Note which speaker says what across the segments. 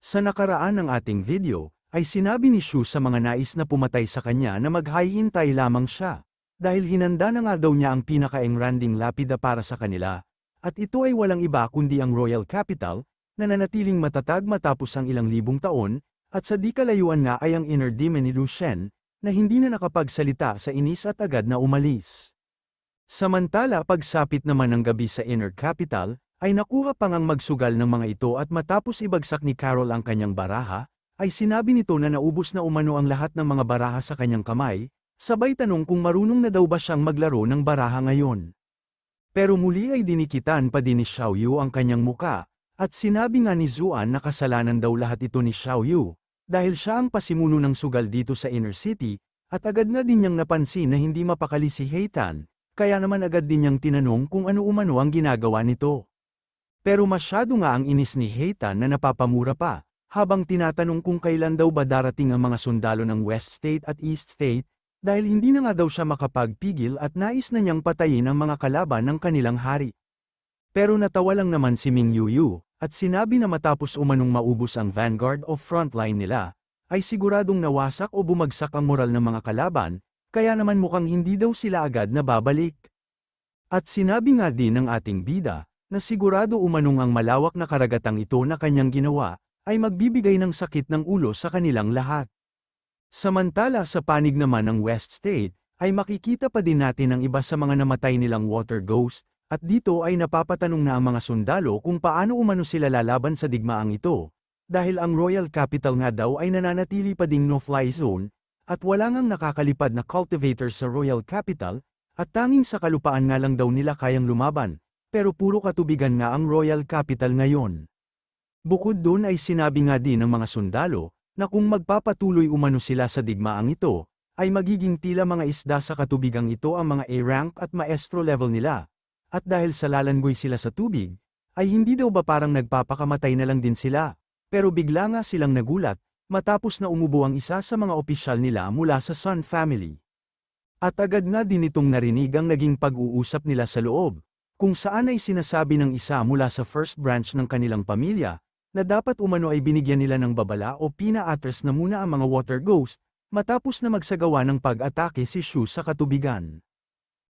Speaker 1: Sa nakaraan ng ating video, ay sinabi ni Shu sa mga nais na pumatay sa kanya na maghahintay lamang siya, dahil hinanda na nga daw niya ang pinaka-engranding lapida para sa kanila, at ito ay walang iba kundi ang Royal Capital, na nanatiling matatag matapos ang ilang libong taon, at sa di kalayuan nga ay ang inner demon ni Lu Shen, na hindi na nakapagsalita sa inis at agad na umalis. Samantala pagsapit naman ng gabi sa inner capital, ay nakuha pang ang magsugal ng mga ito at matapos ibagsak ni Carol ang kanyang baraha, ay sinabi nito na naubos na umano ang lahat ng mga baraha sa kanyang kamay, sabay tanong kung marunong na daw ba siyang maglaro ng baraha ngayon. Pero muli ay dinikitan pa din ni Xiaoyu ang kanyang muka, at sinabi nga ni Zuan na kasalanan daw lahat ito ni Xiaoyu, dahil siya ang pasimuno ng sugal dito sa inner city, at agad na din niyang napansin na hindi mapakali si Heitan, kaya naman agad din niyang tinanong kung ano umano ang ginagawa nito. Pero masyado nga ang inis ni Heitan na napapamura pa, habang tinatanong kung kailan daw ba darating ang mga sundalo ng West State at East State, dahil hindi na nga daw siya makapagpigil at nais na niyang patayin ang mga kalaban ng kanilang hari. Pero natawa lang naman si Ming Yuyu, at sinabi na matapos umanong maubos ang vanguard o frontline nila, ay siguradong nawasak o bumagsak ang moral ng mga kalaban, kaya naman mukhang hindi daw sila agad na babalik. At sinabi nga din ng ating bida, na sigurado umanong ang malawak na karagatang ito na kanyang ginawa, ay magbibigay ng sakit ng ulo sa kanilang lahat. Samantala sa panig naman ng West State, ay makikita pa din natin ang iba sa mga namatay nilang water ghost, at dito ay napapatanong na ang mga sundalo kung paano umano sila lalaban sa digmaang ito, dahil ang Royal Capital nga daw ay nananatili pa ding no-fly zone, at wala ngang nakakalipad na cultivator sa Royal Capital, at tanging sa kalupaan nga lang daw nila kayang lumaban, pero puro katubigan nga ang Royal Capital ngayon. Bukod dun ay sinabi nga din ng mga sundalo, na kung magpapatuloy umano sila sa digmaang ito, ay magiging tila mga isda sa katubigang ito ang mga A-rank at maestro level nila, at dahil sa lalangoy sila sa tubig, ay hindi daw ba parang nagpapakamatay na lang din sila, pero bigla nga silang nagulat, matapos na umubo ang isa sa mga opisyal nila mula sa Sun Family. At agad nga din itong narinig ang naging pag-uusap nila sa loob, kung saan ay sinasabi ng isa mula sa first branch ng kanilang pamilya, na dapat umano ay binigyan nila ng babala o pina-atras na muna ang mga water ghost, matapos na magsagawa ng pag-atake si Shu sa katubigan.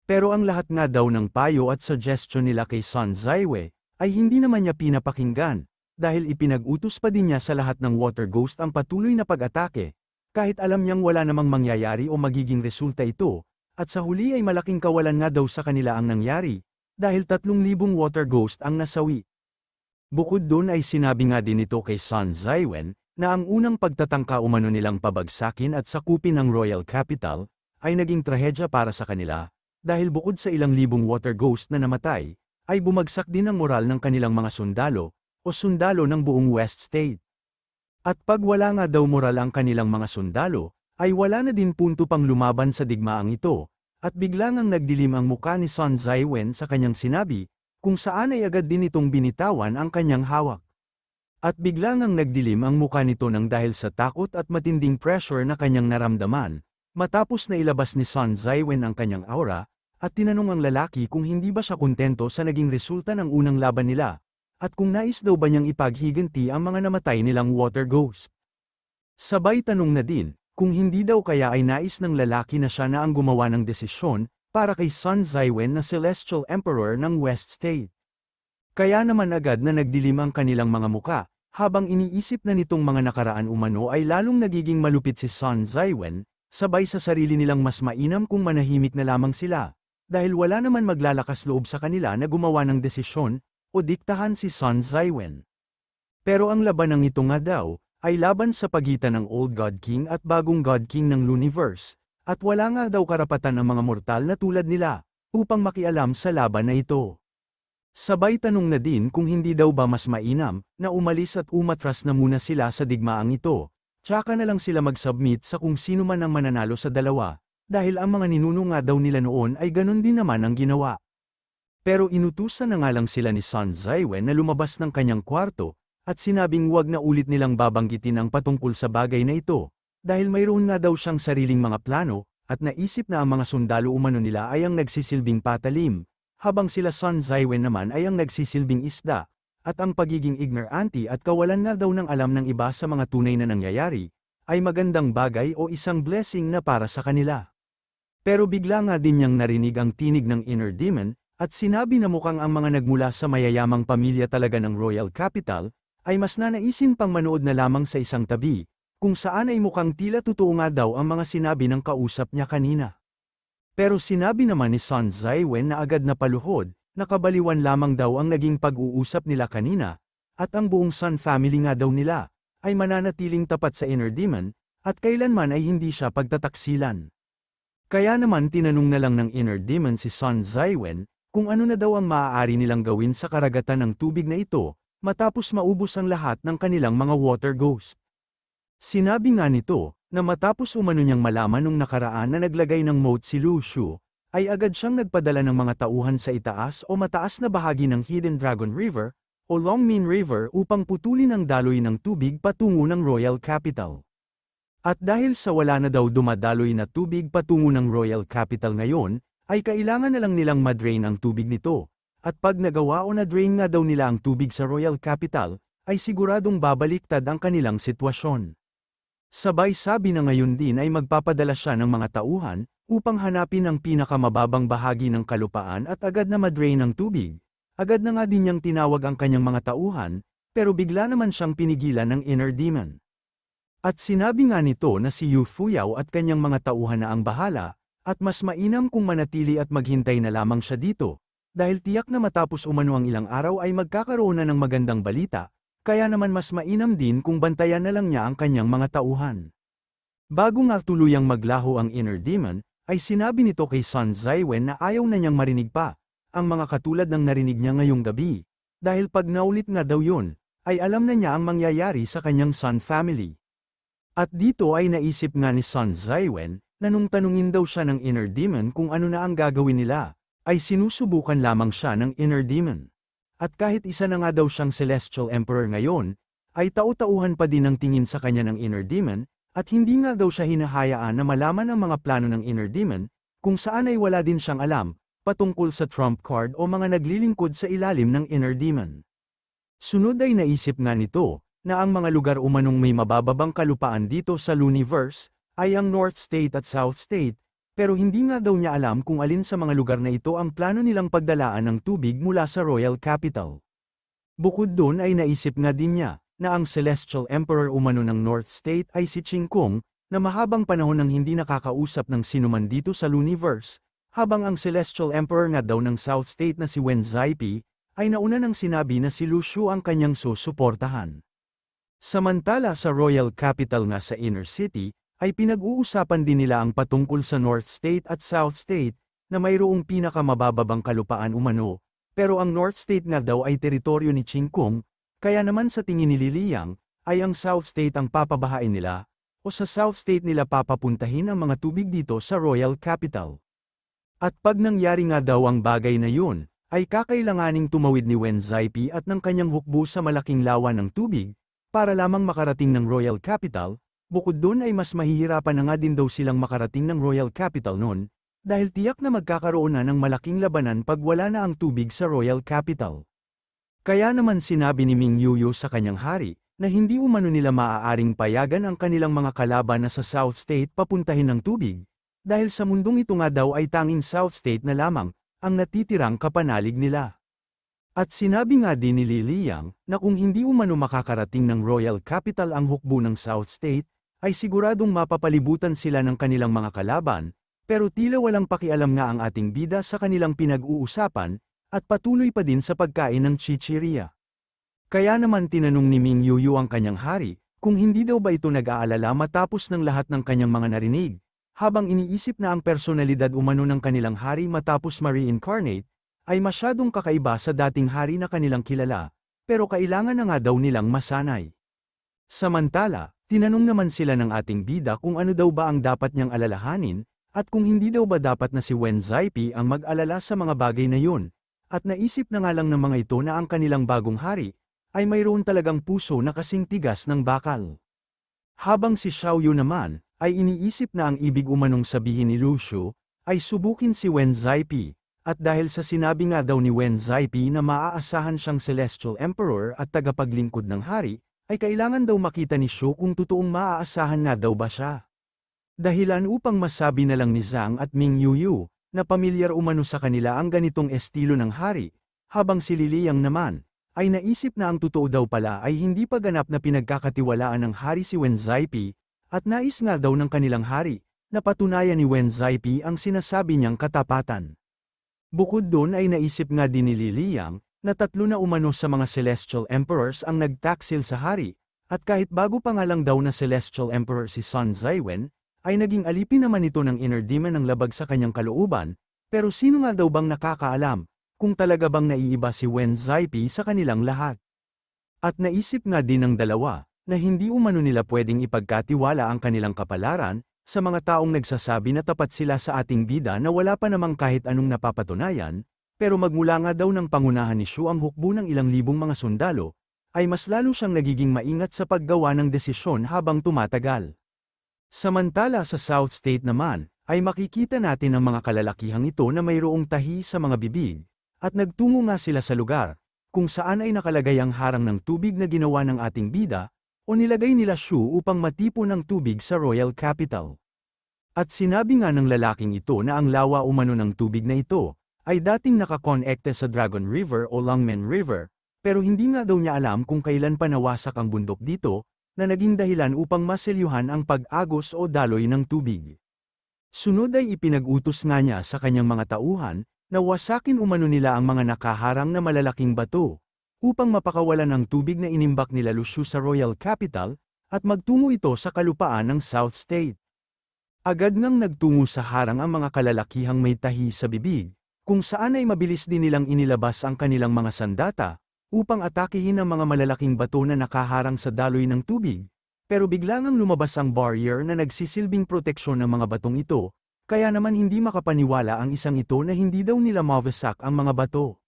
Speaker 1: Pero ang lahat nga daw ng payo at suggestion nila kay Sun Zaiwei, ay hindi naman niya pinapakinggan, dahil ipinag-utos pa din niya sa lahat ng water ghost ang patuloy na pag-atake, kahit alam niyang wala namang mangyayari o magiging resulta ito, at sa huli ay malaking kawalan nga daw sa kanila ang nangyari, dahil 3,000 water ghost ang nasawi. Bukod doon ay sinabi nga din ito kay Sun Zaiwen, na ang unang pagtatangka umano nilang pabagsakin at sakupin ang Royal Capital, ay naging trahedya para sa kanila, dahil bukod sa ilang libong water ghost na namatay, ay bumagsak din ang moral ng kanilang mga sundalo, o sundalo ng buong West State. At pag wala nga daw moral ang kanilang mga sundalo, ay wala na din punto pang lumaban sa digmaang ito, at biglang ang nagdilim ang muka ni Sun Zaiwen sa kanyang sinabi, kung saan ay agad din itong binitawan ang kanyang hawak. At biglang ang nagdilim ang muka nito nang dahil sa takot at matinding pressure na kanyang naramdaman, matapos na ilabas ni Sun Zaiwen ang kanyang aura, at tinanong ang lalaki kung hindi ba siya kontento sa naging resulta ng unang laban nila, at kung nais daw ba niyang ipaghiganti ang mga namatay nilang water ghost. Sabay tanong na din, kung hindi daw kaya ay nais ng lalaki na siya na ang gumawa ng desisyon, para kay Sun Zaiwen na Celestial Emperor ng West State. Kaya naman agad na nagdilim ang kanilang mga muka, habang iniisip na nitong mga nakaraan umano ay lalong nagiging malupit si Sun Zaiwen, sabay sa sarili nilang mas mainam kung manahimik na lamang sila, dahil wala naman maglalakas loob sa kanila na gumawa ng desisyon, o diktahan si Sun Zaiwen. Pero ang labanang ito nga daw, ay laban sa pagitan ng Old God King at bagong God King ng Luniverse, at wala nga daw karapatan ang mga mortal na tulad nila, upang makialam sa laban na ito. Sabay tanong na din kung hindi daw ba mas mainam, na umalis at umatras na muna sila sa digmaang ito, tsaka na lang sila mag-submit sa kung sino man ang mananalo sa dalawa, dahil ang mga ninuno nga daw nila noon ay ganun din naman ang ginawa. Pero inutusan na nga lang sila ni Sun Zaiwen na lumabas ng kanyang kwarto, at sinabing wag na ulit nilang babanggitin ang patungkol sa bagay na ito, dahil mayroon nga daw siyang sariling mga plano, at naisip na ang mga sundalo umano nila ay ang nagsisilbing patalim, habang sila Sun Zaiwen naman ay ang nagsisilbing isda, at ang pagiging ignorante at kawalan nga daw ng alam ng iba sa mga tunay na nangyayari, ay magandang bagay o isang blessing na para sa kanila. Pero bigla nga din niyang narinig ang tinig ng inner demon, at sinabi na mukhang ang mga nagmula sa mayayamang pamilya talaga ng royal capital, ay mas nanaisin pang manood na lamang sa isang tabi, kung saan ay mukhang tila totoo nga daw ang mga sinabi ng kausap niya kanina. Pero sinabi naman ni Sun Zaiwen na agad na paluhod, nakabaliwan lamang daw ang naging pag-uusap nila kanina, at ang buong Sun family nga daw nila, ay mananatiling tapat sa inner demon, at kailanman ay hindi siya pagtataksilan. Kaya naman tinanong na lang ng inner demon si Sun Zaiwen, kung ano na daw ang maaari nilang gawin sa karagatan ng tubig na ito, matapos maubos ang lahat ng kanilang mga water ghost. Sinabi nga nito, na matapos umano niyang malaman nung nakaraan na naglagay ng moat si Lu Shu, ay agad siyang nagpadala ng mga tauhan sa itaas o mataas na bahagi ng Hidden Dragon River, o Longmin River upang putulin ang daloy ng tubig patungo ng Royal Capital. At dahil sa wala na daw dumadaloy na tubig patungo ng Royal Capital ngayon, ay kailangan na lang nilang madrain ang tubig nito, at pag nagawa o na-drain nga daw nila ang tubig sa Royal Capital, ay siguradong babaliktad ang kanilang sitwasyon. Sabay sabi na ngayon din ay magpapadala siya ng mga tauhan, upang hanapin ang pinakamababang bahagi ng kalupaan at agad na madrain ang tubig. Agad na nga din niyang tinawag ang kanyang mga tauhan, pero bigla naman siyang pinigilan ng inner demon. At sinabi nga nito na si Yu Fuyao at kanyang mga tauhan na ang bahala, at mas mainam kung manatili at maghintay na lamang siya dito, dahil tiyak na matapos umano ang ilang araw ay magkakaroon na ng magandang balita, kaya naman mas mainam din kung bantayan na lang niya ang kanyang mga tauhan. Bago nga tuluyang maglaho ang inner demon, ay sinabi nito kay Sun Zaiwen na ayaw na niyang marinig pa, ang mga katulad ng narinig niya ngayong gabi, dahil pag naulit nga daw yun, ay alam na niya ang mangyayari sa kanyang Sun family. At dito ay naisip nga ni Sun Zaiwen, na nung tanungin daw siya ng inner demon kung ano na ang gagawin nila, ay sinusubukan lamang siya ng inner demon. At kahit isa na nga daw siyang Celestial Emperor ngayon, ay tau-tauhan pa din ang tingin sa kanya ng inner demon, at hindi nga daw siya hinahayaan na malaman ang mga plano ng inner demon, kung saan ay wala din siyang alam, patungkol sa trump card o mga naglilingkod sa ilalim ng inner demon. Sunod ay naisip nga nito, na ang mga lugar umanong may mabababang kalupaan dito sa Luniverse, ay ang North State at South State, pero hindi nga daw niya alam kung alin sa mga lugar na ito ang plano nilang pagdalaan ng tubig mula sa Royal Capital. Bukod doon ay naisip nga din niya, na ang Celestial Emperor umano ng North State ay si Qing Kong, na mahabang panahon nang hindi nakakausap ng sinuman dito sa Luniverse, habang ang Celestial Emperor nga daw ng South State na si Wen Zaipi, ay nauna nang sinabi na si Lu Shu ang kanyang susuportahan. Samantala sa Royal Capital nga sa Inner City, ay pinag-uusapan din nila ang patungkol sa North State at South State, na mayroong pinakamabababang kalupaan umano, pero ang North State nga daw ay teritoryo ni Qing Kong, kaya naman sa tingin ni Liliyang, ay ang South State ang papabahain nila, o sa South State nila papapuntahin ang mga tubig dito sa Royal Capital. At pag nangyari nga daw ang bagay na yun, ay kakailanganing tumawid ni Wen Zaipi at ng kanyang hukbo sa malaking lawa ng tubig, para lamang makarating ng Royal Capital. Bukod doon ay mas mahihirapan na nga din daw silang makarating ng Royal Capital noon, dahil tiyak na magkakaroon na ng malaking labanan pag wala na ang tubig sa Royal Capital. Kaya naman sinabi ni Ming Yuyu sa kanyang hari, na hindi umano nila maaaring payagan ang kanilang mga kalaban na sa South State papuntahin ng tubig, dahil sa mundong ito nga daw ay tanging South State na lamang, ang natitirang kapanalig nila. At sinabi nga din ni Liliyang, na kung hindi umano makakarating ng Royal Capital ang hukbo ng South State, ay siguradong mapapalibutan sila ng kanilang mga kalaban, pero tila walang pakialam nga ang ating bida sa kanilang pinag-uusapan, at patuloy pa din sa pagkain ng chichirya. Kaya naman tinanong ni Ming Yuyu ang kanyang hari, kung hindi daw ba ito nag-aalala matapos ng lahat ng kanyang mga narinig, habang iniisip na ang personalidad umano ng kanilang hari matapos ma-reincarnate, ay masyadong kakaiba sa dating hari na kanilang kilala, pero kailangan na nga daw nilang masanay. Samantala, tinanong naman sila ng ating bida kung ano daw ba ang dapat niyang alalahanin, at kung hindi daw ba dapat na si Wen Zaipi ang mag-alala sa mga bagay na yun, at naisip na nga lang ng mga ito na ang kanilang bagong hari, ay mayroon talagang puso na kasing tigas ng bakal. Habang si Xiao Yu naman, ay iniisip na ang ibig umanong sabihin ni Lu Shu, ay subukin si Wen Zaipi, At dahil sa sinabi nga daw ni Wen Zaipi na maaasahan siyang Celestial Emperor at tagapaglingkod ng hari, ay kailangan daw makita ni Shu kung totoong maaasahan nga daw ba siya. Dahilan upang masabi na lang ni Zhang at Ming Yuyu, na pamilyar umano sa kanila ang ganitong estilo ng hari, habang si Liliang naman, ay naisip na ang totoo daw pala ay hindi pa ganap na pinagkakatiwalaan ng hari si Wen Zaipi, at nais nga daw ng kanilang hari, na patunayan ni Wen Zaipi ang sinasabi niyang katapatan. Bukod doon ay naisip nga din ni Liliang, na 3 na umano sa mga Celestial Emperors ang nagtaksil sa hari, at kahit bago pa nga lang daw na Celestial Emperor si Sun Zaiwen, ay naging alipin naman ito ng inner demon ng labag sa kanyang kalooban, pero sino nga daw bang nakakaalam, kung talaga bang naiiba si Wen Zaipi sa kanilang lahat. At naisip nga din ng dalawa, na hindi umano nila pwedeng ipagkatiwala ang kanilang kapalaran, sa mga taong nagsasabi na tapat sila sa ating bida na wala pa namang kahit anong napapatunayan, pero magmula nga daw ng pangunahan ni Shu ang hukbo ng ilang libong mga sundalo, ay mas lalo siyang nagiging maingat sa paggawa ng desisyon habang tumatagal. Samantala sa South State naman, ay makikita natin ang mga kalalakihang ito na mayroong tahi sa mga bibig, at nagtungo nga sila sa lugar, kung saan ay nakalagay ang harang ng tubig na ginawa ng ating bida, o nilagay nila Shu upang matipon ng tubig sa Royal Capital. At sinabi nga ng lalaking ito na ang lawa umano ng tubig na ito, ay dating nakakonekte sa Dragon River o Longmen River, pero hindi nga daw niya alam kung kailan pa nawasak ang bundok dito, na naging dahilan upang maselyuhan ang pag-agos o daloy ng tubig. Sunod ay ipinag-utos nga niya sa kanyang mga tauhan, na wasakin umano nila ang mga nakaharang na malalaking bato, upang mapakawalan ang tubig na inimbak nila Lushu sa Royal Capital, at magtungo ito sa kalupaan ng South State. Agad ngang nagtungo sa harang ang mga kalalakihang may tahi sa bibig, kung saan ay mabilis din nilang inilabas ang kanilang mga sandata, upang atakihin ang mga malalaking bato na nakaharang sa daloy ng tubig, pero bigla ngang lumabas ang barrier na nagsisilbing proteksyon ng mga batong ito, kaya naman hindi makapaniwala ang isang ito na hindi daw nila mawasak ang mga bato.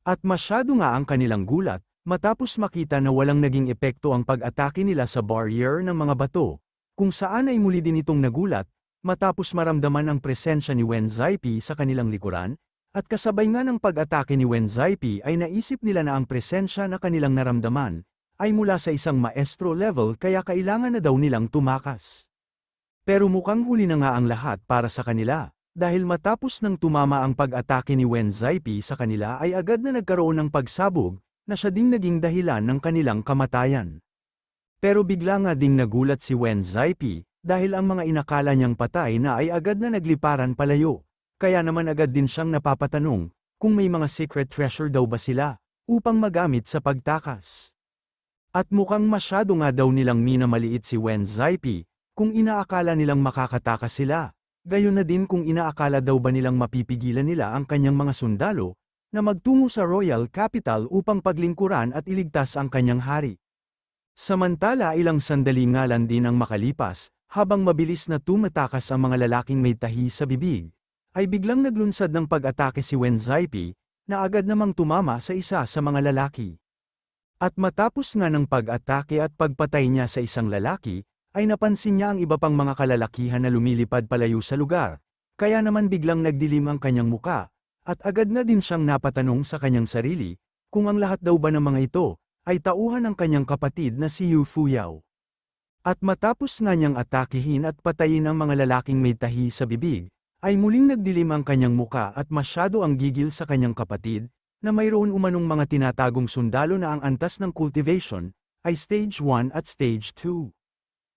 Speaker 1: At masyado nga ang kanilang gulat, matapos makita na walang naging epekto ang pag-atake nila sa barrier ng mga bato, kung saan ay muli din itong nagulat, matapos maramdaman ang presensya ni Wen Zaipi sa kanilang likuran, at kasabay nga ng pag-atake ni Wen Zaipi ay naisip nila na ang presensya na kanilang naramdaman, ay mula sa isang maestro level kaya kailangan na daw nilang tumakas. Pero mukhang huli na nga ang lahat para sa kanila, dahil matapos nang tumama ang pag-atake ni Wen Zaipi sa kanila ay agad na nagkaroon ng pagsabog, na siya ding naging dahilan ng kanilang kamatayan. Pero bigla nga ding nagulat si Wen Zaipi, dahil ang mga inakala niyang patay na ay agad na nagliparan palayo. Kaya naman agad din siyang napapatanong, kung may mga secret treasure daw ba sila, upang magamit sa pagtakas. At mukhang masyado nga daw nilang minamaliit si Wen Zaipi, kung inaakala nilang makakatakas sila, gayon na din kung inaakala daw ba nilang mapipigilan nila ang kanyang mga sundalo, na magtungo sa Royal Capital upang paglingkuran at iligtas ang kanyang hari. Samantala ilang sandali nga lang din ang makalipas, habang mabilis na tumatakas ang mga lalaking may tahi sa bibig, ay biglang naglunsad ng pag-atake si Wen Zaipi, na agad namang tumama sa isa sa mga lalaki. At matapos nga ng pag-atake at pagpatay niya sa isang lalaki, ay napansin niya ang iba pang mga kalalakihan na lumilipad palayo sa lugar, kaya naman biglang nagdilim ang kanyang muka, at agad na din siyang napatanong sa kanyang sarili, kung ang lahat daw ba ng mga ito, ay tauhan ng kanyang kapatid na si Yu Fuyao. At matapos nga niyang atakihin at patayin ang mga lalaking may tahi sa bibig, ay muling nagdilim ang kanyang muka at masyado ang gigil sa kanyang kapatid, na mayroon umanong mga tinatagong sundalo na ang antas ng cultivation, ay Stage 1 at Stage 2.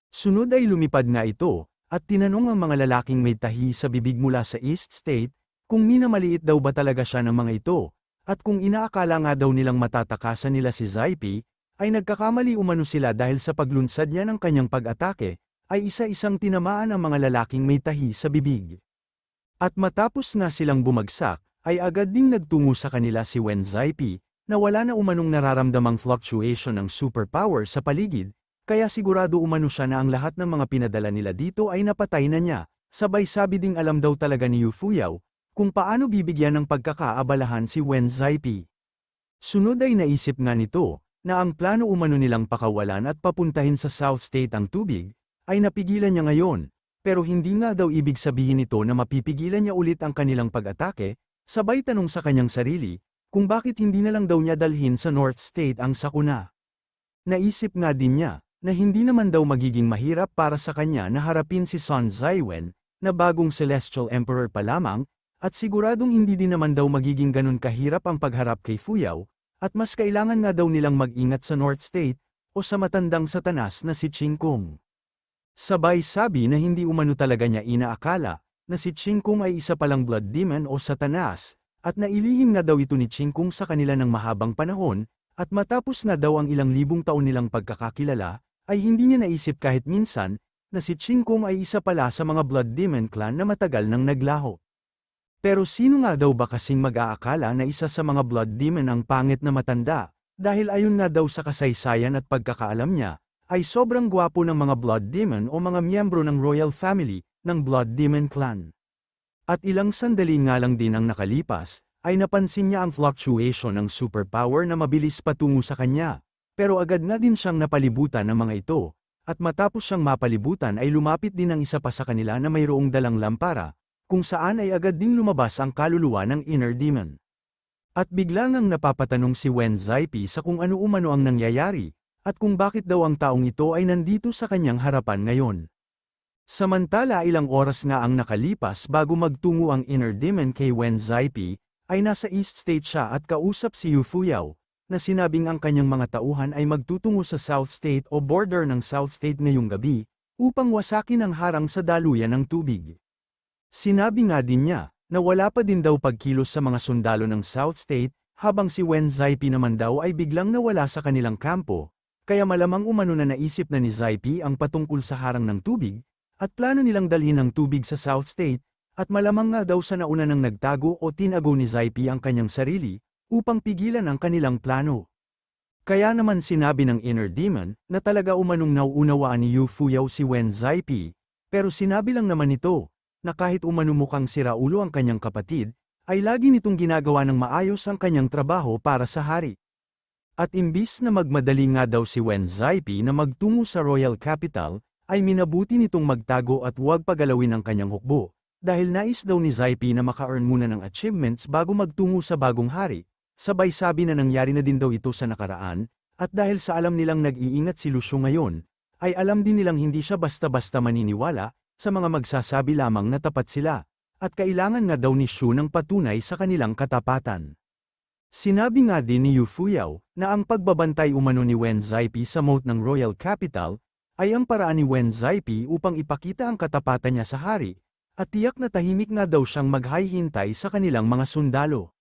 Speaker 1: Sunod ay lumipad nga ito, at tinanong ang mga lalaking may tahi sa bibig mula sa East State, kung minamaliit daw ba talaga siya ng mga ito, at kung inaakala nga daw nilang matatakasan nila si Zaipi, ay nagkakamali umano sila dahil sa paglunsad niya ng kanyang pag-atake, ay isa-isang tinamaan ang mga lalaking may tahi sa bibig. At matapos nga silang bumagsak, ay agad ding nagtungo sa kanila si Wen Zaipi, na wala na umanong nararamdamang fluctuation ng superpower sa paligid, kaya sigurado umano siya na ang lahat ng mga pinadala nila dito ay napatay na niya, sabay sabi ding alam daw talaga ni Yu Fuyao, kung paano bibigyan ng pagkakaabalahan si Wen Zaipi. Sunod ay naisip nga nito, na ang plano umano nilang pakawalan at papuntahin sa South State ang tubig, ay napigilan niya ngayon. Pero hindi nga daw ibig sabihin nito na mapipigilan niya ulit ang kanilang pag-atake, Sabay tanong sa kanyang sarili, kung bakit hindi na lang daw niya dalhin sa North State ang sakuna. Naisip nga din niya, na hindi naman daw magiging mahirap para sa kanya na harapin si Sun Zaiwen, na bagong Celestial Emperor pa lamang, at siguradong hindi din naman daw magiging ganun kahirap ang pagharap kay Fuyao, at mas kailangan nga daw nilang mag-ingat sa North State, o sa matandang satanas na si Ching Kung. Sabay sabi na hindi umano talaga niya inaakala, na si Ching Kung ay isa palang blood demon o satanas, at nailihim nga daw ito ni Ching Kung sa kanila ng mahabang panahon, at matapos nga daw ang ilang libong taon nilang pagkakakilala, ay hindi niya naisip kahit minsan, na si Ching Kung ay isa pala sa mga blood demon clan na matagal nang naglaho. Pero sino nga daw ba kasing mag-aakala na isa sa mga blood demon ang pangit na matanda, dahil ayon nga daw sa kasaysayan at pagkakaalam niya, ay sobrang gwapo ng mga blood demon o mga miyembro ng royal family, ng blood demon clan. At ilang sandali nga lang din ang nakalipas, ay napansin niya ang fluctuation ng superpower na mabilis patungo sa kanya, pero agad nga din siyang napalibutan ng mga ito, at matapos siyang mapalibutan ay lumapit din ang isa pa sa kanila na mayroong dalang lampara, kung saan ay agad ding lumabas ang kaluluwa ng inner demon. At bigla ngang napapatanong si Wen Zaipi sa kung ano umano ang nangyayari, at kung bakit daw ang taong ito ay nandito sa kanyang harapan ngayon. Samantala ilang oras nga ang nakalipas bago magtungo ang inner demon kay Wen Zaipi, ay nasa East State siya at kausap si Yu Fuyao, na sinabing ang kanyang mga tauhan ay magtutungo sa South State o border ng South State ngayong gabi, upang wasakin ang harang sa daluyan ng tubig. Sinabi nga din niya, na wala pa din daw pagkilos sa mga sundalo ng South State, habang si Wen Zaipi naman daw ay biglang nawala sa kanilang kampo, kaya malamang umano na naisip na ni Zaipi ang patungkol sa harang ng tubig, at plano nilang dalhin ang tubig sa South State, at malamang nga daw sa nauna nang nagtago o tinago ni Zaipi ang kanyang sarili, upang pigilan ang kanilang plano. Kaya naman sinabi ng inner demon, na talaga umanong nauunawaan ni Yu Fuyao si Wen Zaipi, pero sinabi lang naman ito, na kahit umano mukhang siraulo ang kanyang kapatid, ay lagi nitong ginagawa ng maayos ang kanyang trabaho para sa hari. At imbis na magmadali nga daw si Wen Zaipi na magtungo sa Royal Capital, ay minabuti nitong magtago at huwag pagalawin ang kanyang hukbo, dahil nais daw ni Zaipi na maka-earn muna ng achievements bago magtungo sa bagong hari, sabay sabi na nangyari na din daw ito sa nakaraan, at dahil sa alam nilang nag-iingat si Lu Xu ngayon, ay alam din nilang hindi siya basta-basta maniniwala, sa mga magsasabi lamang na tapat sila, at kailangan nga daw ni Xu ng patunay sa kanilang katapatan. Sinabi nga din ni Yu Fuyao, na ang pagbabantay umano ni Wen Zaipi sa moat ng Royal Capital, ay ang paraan ni Wen Zaipi upang ipakita ang katapatan niya sa hari, at tiyak na tahimik nga daw siyang maghihintay sa kanilang mga sundalo.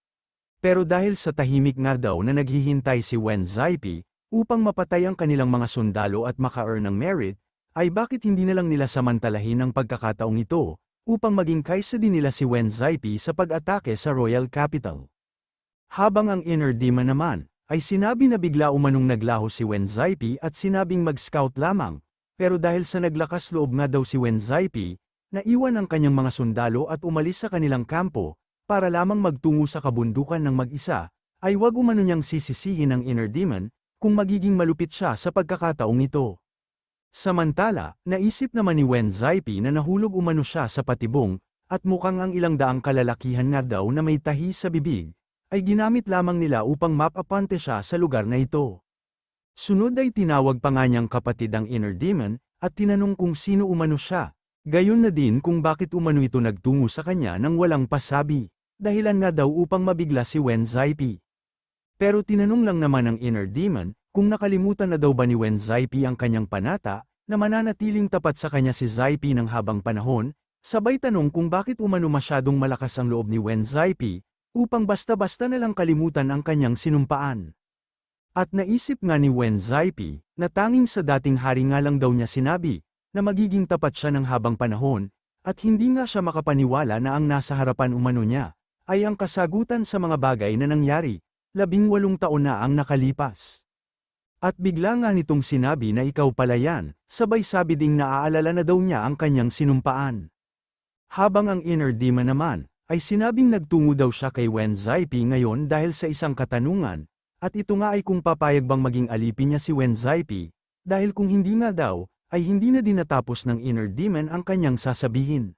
Speaker 1: Pero dahil sa tahimik nga daw na naghihintay si Wen Zaipi, upang mapatay ang kanilang mga sundalo at maka-earn ng merit, ay bakit hindi na lang nila samantalahin ang pagkakataong ito, upang maging kaysa din nila si Wen Zaipi sa pag-atake sa Royal Capital. Habang ang inner demon naman, ay sinabi na bigla umanong naglaho si Wen Zaipi at sinabing mag-scout lamang, pero dahil sa naglakas loob nga daw si Wen Zaipi, naiwan ang kanyang mga sundalo at umalis sa kanilang kampo, para lamang magtungo sa kabundukan ng mag-isa, ay wag umano niyang sisisihin ang inner demon, kung magiging malupit siya sa pagkakataong ito. Samantala, naisip naman ni Wen Zaipi na nahulog umano siya sa patibong, at mukhang ang ilang daang kalalakihan nga daw na may tahi sa bibig, ay ginamit lamang nila upang mapapante siya sa lugar na ito. Sunod ay tinawag pa nga niyang kapatid ang inner demon, at tinanong kung sino umano siya, gayon na din kung bakit umano ito nagtungo sa kanya nang walang pasabi, dahilan nga daw upang mabigla si Wen Zaipi. Pero tinanong lang naman ng inner demon, kung nakalimutan na daw ba ni Wen Zaipi ang kanyang panata, na mananatiling tapat sa kanya si Zaipi ng habang panahon, sabay tanong kung bakit umano masyadong malakas ang loob ni Wen Zaipi, upang basta-basta na lang kalimutan ang kanyang sinumpaan. At naisip nga ni Wen Zaipi, na tanging sa dating hari nga lang daw niya sinabi, na magiging tapat siya ng habang panahon, at hindi nga siya makapaniwala na ang nasa harapan umano niya, ay ang kasagutan sa mga bagay na nangyari, 18 taon na ang nakalipas. At bigla nga nitong sinabi na ikaw pala yan, sabay sabi ding naaalala na daw niya ang kanyang sinumpaan. Habang ang inner demon naman, ay sinabing nagtungo daw siya kay Wen Zaipi ngayon dahil sa isang katanungan, at ito nga ay kung papayag bang maging alipin niya si Wen Zaipi, dahil kung hindi nga daw, ay hindi na din natapos ng inner demon ang kanyang sasabihin.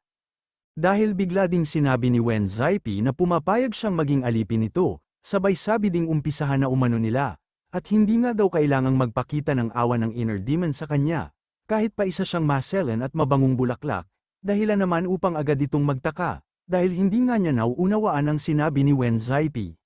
Speaker 1: Dahil bigla ding sinabi ni Wen Zaipi na pumapayag siyang maging alipin nito, sabay sabi ding umpisahan na umano nila, at hindi nga daw kailangang magpakita ng awa ng inner demon sa kanya, kahit pa isa siyang maselan at mabangong bulaklak, dahilan naman upang agad itong magtaka, dahil hindi nga niya nauunawaan ang sinabi ni Wen Zaipi.